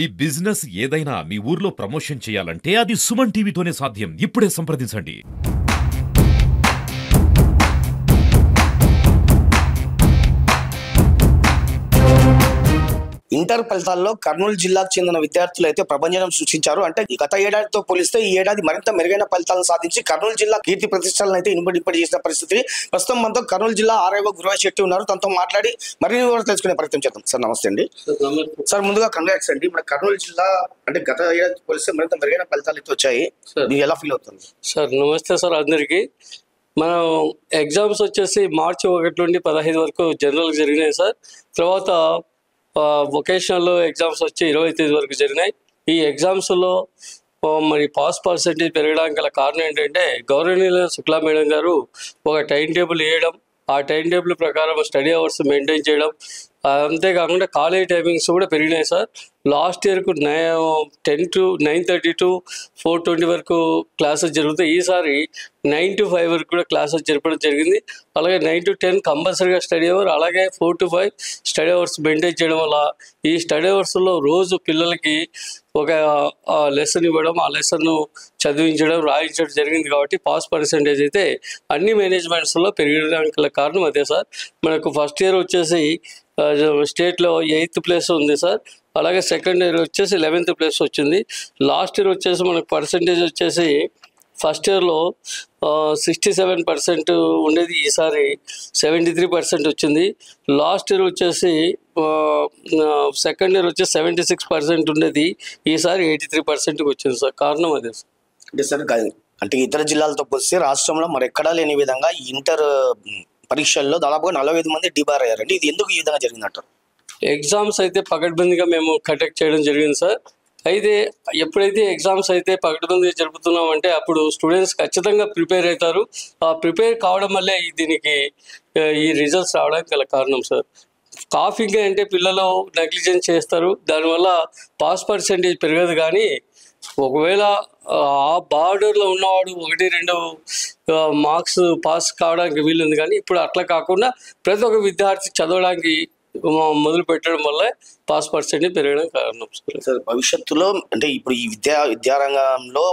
ఈ బిజినెస్ ఏదైనా మీ ఊర్లో ప్రమోషన్ చేయాలంటే అది సుమన్ టీవీతోనే సాధ్యం. ఇప్పుడే సంప్రదించండి. ఇంటర్ ఫలితాల్లో కర్నూలు జిల్లాకు చెందిన విద్యార్థులు అయితే ప్రభంజనం సృష్టించారు. అంటే గత ఏడాదితో పోలిస్తే ఈ ఏడాది మరింత మెరుగైన ఫలితాలను సాధించి కర్నూలు జిల్లా కీర్తి ప్రతిష్టలను అయితే ఇనుబడి చేసిన పరిస్థితి. ప్రస్తుతం మనతో కర్నూలు జిల్లా ఆర్ఐఓ గురువాయి శెట్టి ఉన్నారు. తనతో మాట్లాడి మరిన్ని వివరాలు తెలుసుకునే ప్రయత్నం చేద్దాం. సార్ నమస్తే అండి. సార్ ముందుగా కంగ్రాట్స్ అండి. మన కర్నూలు జిల్లా అంటే గత ఏడాది పోలిస్తే మరింత మెరుగైన ఫలితాలు అయితే వచ్చాయి. మీరు ఎలా ఫీల్ అవుతుంది సార్? నమస్తే సార్ అందరికీ. మనం ఎగ్జామ్స్ వచ్చేసి మార్చి 1 నుండి 15 వరకు జనరల్ జరిగినాయి సార్. తర్వాత వొకేషనల్ ఎగ్జామ్స్ వచ్చి 20 తేదీ వరకు జరిగినాయి. ఈ ఎగ్జామ్స్లో మరి పాస్ పర్సెంటేజ్ పెరగడానికి గల కారణం ఏంటంటే గౌరవనీయుల శుక్లా మేడం గారు ఒక టైం టేబుల్ వేయడం, ఆ టైం టేబుల్ ప్రకారం స్టడీ అవర్స్ మెయింటైన్ చేయడం, అంతేకాకుండా కాలేజ్ టైమింగ్స్ కూడా పెరిగినాయి సార్. లాస్ట్ ఇయర్కు 10 to 9:30 to 4:20 వరకు క్లాసెస్ జరుగుతాయి. ఈసారి 9 to 5 వరకు కూడా క్లాసెస్ జరపడం జరిగింది. అలాగే 9 to 10 కంపల్సరీగా స్టడీ అవర్, అలాగే 4 to 5 స్టడీ అవర్స్ మెయింటైన్ చేయడం వల్ల ఈ స్టడీ అవర్స్లో రోజు పిల్లలకి ఒక లెసన్ ఇవ్వడం, ఆ లెసన్ను చదివించడం, రాయించడం జరిగింది. కాబట్టి పాస్ పర్సెంటేజ్ అయితే అన్ని మేనేజ్మెంట్స్లో పెరగడానికి కారణం అదే సార్. మనకు ఫస్ట్ ఇయర్ వచ్చేసి స్టేట్లో 8th ప్లేస్ ఉంది సార్. అలాగే సెకండ్ ఇయర్ వచ్చేసి 11th ప్లేస్ వచ్చింది. లాస్ట్ ఇయర్ వచ్చేసి మనకు పర్సెంటేజ్ వచ్చేసి ఫస్ట్ ఇయర్లో 67% ఉండేది, ఈసారి 73% వచ్చింది. లాస్ట్ ఇయర్ వచ్చేసి సెకండ్ ఇయర్ వచ్చేసి 76% ఉండేది, ఈసారి 83%కి వచ్చింది సార్. కారణం అదే సార్. అంటే సార్ అంటే ఇతర జిల్లాలతో పోలిస్తే రాష్ట్రంలో మరి ఎక్కడా లేని విధంగా ఇంటర్ పరీక్షల్లో దాదాపుగా 45 మంది డిబార్ అయ్యారండి. ఇది ఎందుకు ఈ విధంగా జరిగిందంటారు? ఎగ్జామ్స్ అయితే పకడ్బందీగా మేము కండక్ట్ చేయడం జరిగింది సార్. అయితే ఎప్పుడైతే ఎగ్జామ్స్ అయితే పకడ్బందీగా జరుపుతున్నామంటే అప్పుడు స్టూడెంట్స్ ఖచ్చితంగా ప్రిపేర్ అవుతారు. ఆ ప్రిపేర్ కావడం వల్లే దీనికి ఈ రిజల్ట్స్ రావడానికి గల కారణం సార్. కాఫీగా అంటే పిల్లలు నెగ్లిజెన్స్ చేస్తారు, దానివల్ల పాస్ పర్సెంటేజ్ పెరగదు. కానీ ఒకవేళ ఆ బార్డర్లో ఉన్నవాడు 1-2 మార్క్స్ పాస్ కావడానికి వీలుంది. కానీ ఇప్పుడు అట్లా కాకుండా ప్రతి ఒక్క విద్యార్థి చదవడానికి మొదలు పెట్టడం వల్ల పాస్ పర్సెంటేజ్ పెరగడం కారణం సార్. భవిష్యత్తులో అంటే ఇప్పుడు ఈ విద్యారంగంలో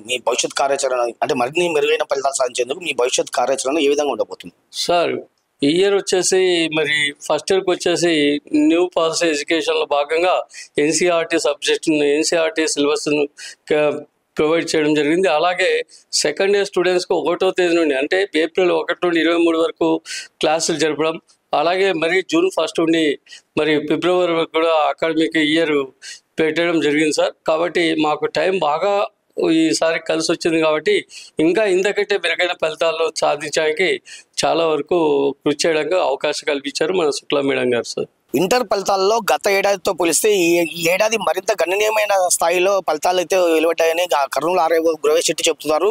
మీ భవిష్యత్ కార్యాచరణ అంటే మరిన్ని మెరుగైన ఫలితాలు సాధించేందుకు మీ భవిష్యత్ కార్యాచరణ ఏ విధంగా ఉండబోతుంది సార్? ఈ ఇయర్ వచ్చేసి మరి ఫస్ట్ ఇయర్కి వచ్చేసి న్యూ పాలసీ ఎడ్యుకేషన్లో భాగంగా ఎన్సీఆర్టీ సబ్జెక్టును, ఎన్సీఆర్టీ సిలబస్ను ప్రొవైడ్ చేయడం జరిగింది. అలాగే సెకండ్ ఇయర్ స్టూడెంట్స్కి 1వ తేదీ నుండి అంటే ఏప్రిల్ 1 నుండి 23 వరకు క్లాసులు జరపడం, అలాగే మరి జూన్ 1 నుండి మరి ఫిబ్రవరి వరకు కూడా అకాడమిక్ ఇయర్ పెట్టడం జరిగింది సార్. కాబట్టి మాకు టైం బాగా ఈసారి కలిసి వచ్చింది. కాబట్టి ఇంకా ఇంతకంటే మెరుగైన ఫలితాలు సాధించడానికి చాలా వరకు కృషి చేయడానికి అవకాశం కల్పించారు మన శుక్లా మేడం గారు సార్. ఇంటర్ ఫలితాల్లో గత ఏడాదితో పోలిస్తే ఈ ఏడాది మరింత గణనీయమైన స్థాయిలో ఫలితాలు అయితే వెలువడ్డాయని కర్నూలు ఆర్ఐఓ గురువాయి శెట్టి చెబుతున్నారు.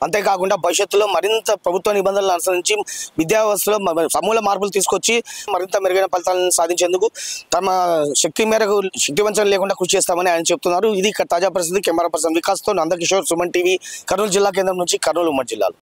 అంతేకాకుండా భవిష్యత్తులో మరింత ప్రభుత్వ నిబంధనలు అనుసరించి విద్యా వ్యవస్థలో సమూల మార్పులు తీసుకొచ్చి మరింత మెరుగైన ఫలితాలను సాధించేందుకు తమ శక్తి మేరకు శక్తివంచన లేకుండా కృషి చేస్తామని ఆయన చెప్తున్నారు. ఇది తాజా పరిస్థితి. కెమెరా పర్సన్ వికాస్తో నందకిషోర్, సుమన్ టీవీ, కర్నూలు జిల్లా కేంద్రం నుంచి, కర్నూలు ఉమ్మడి జిల్లాలో.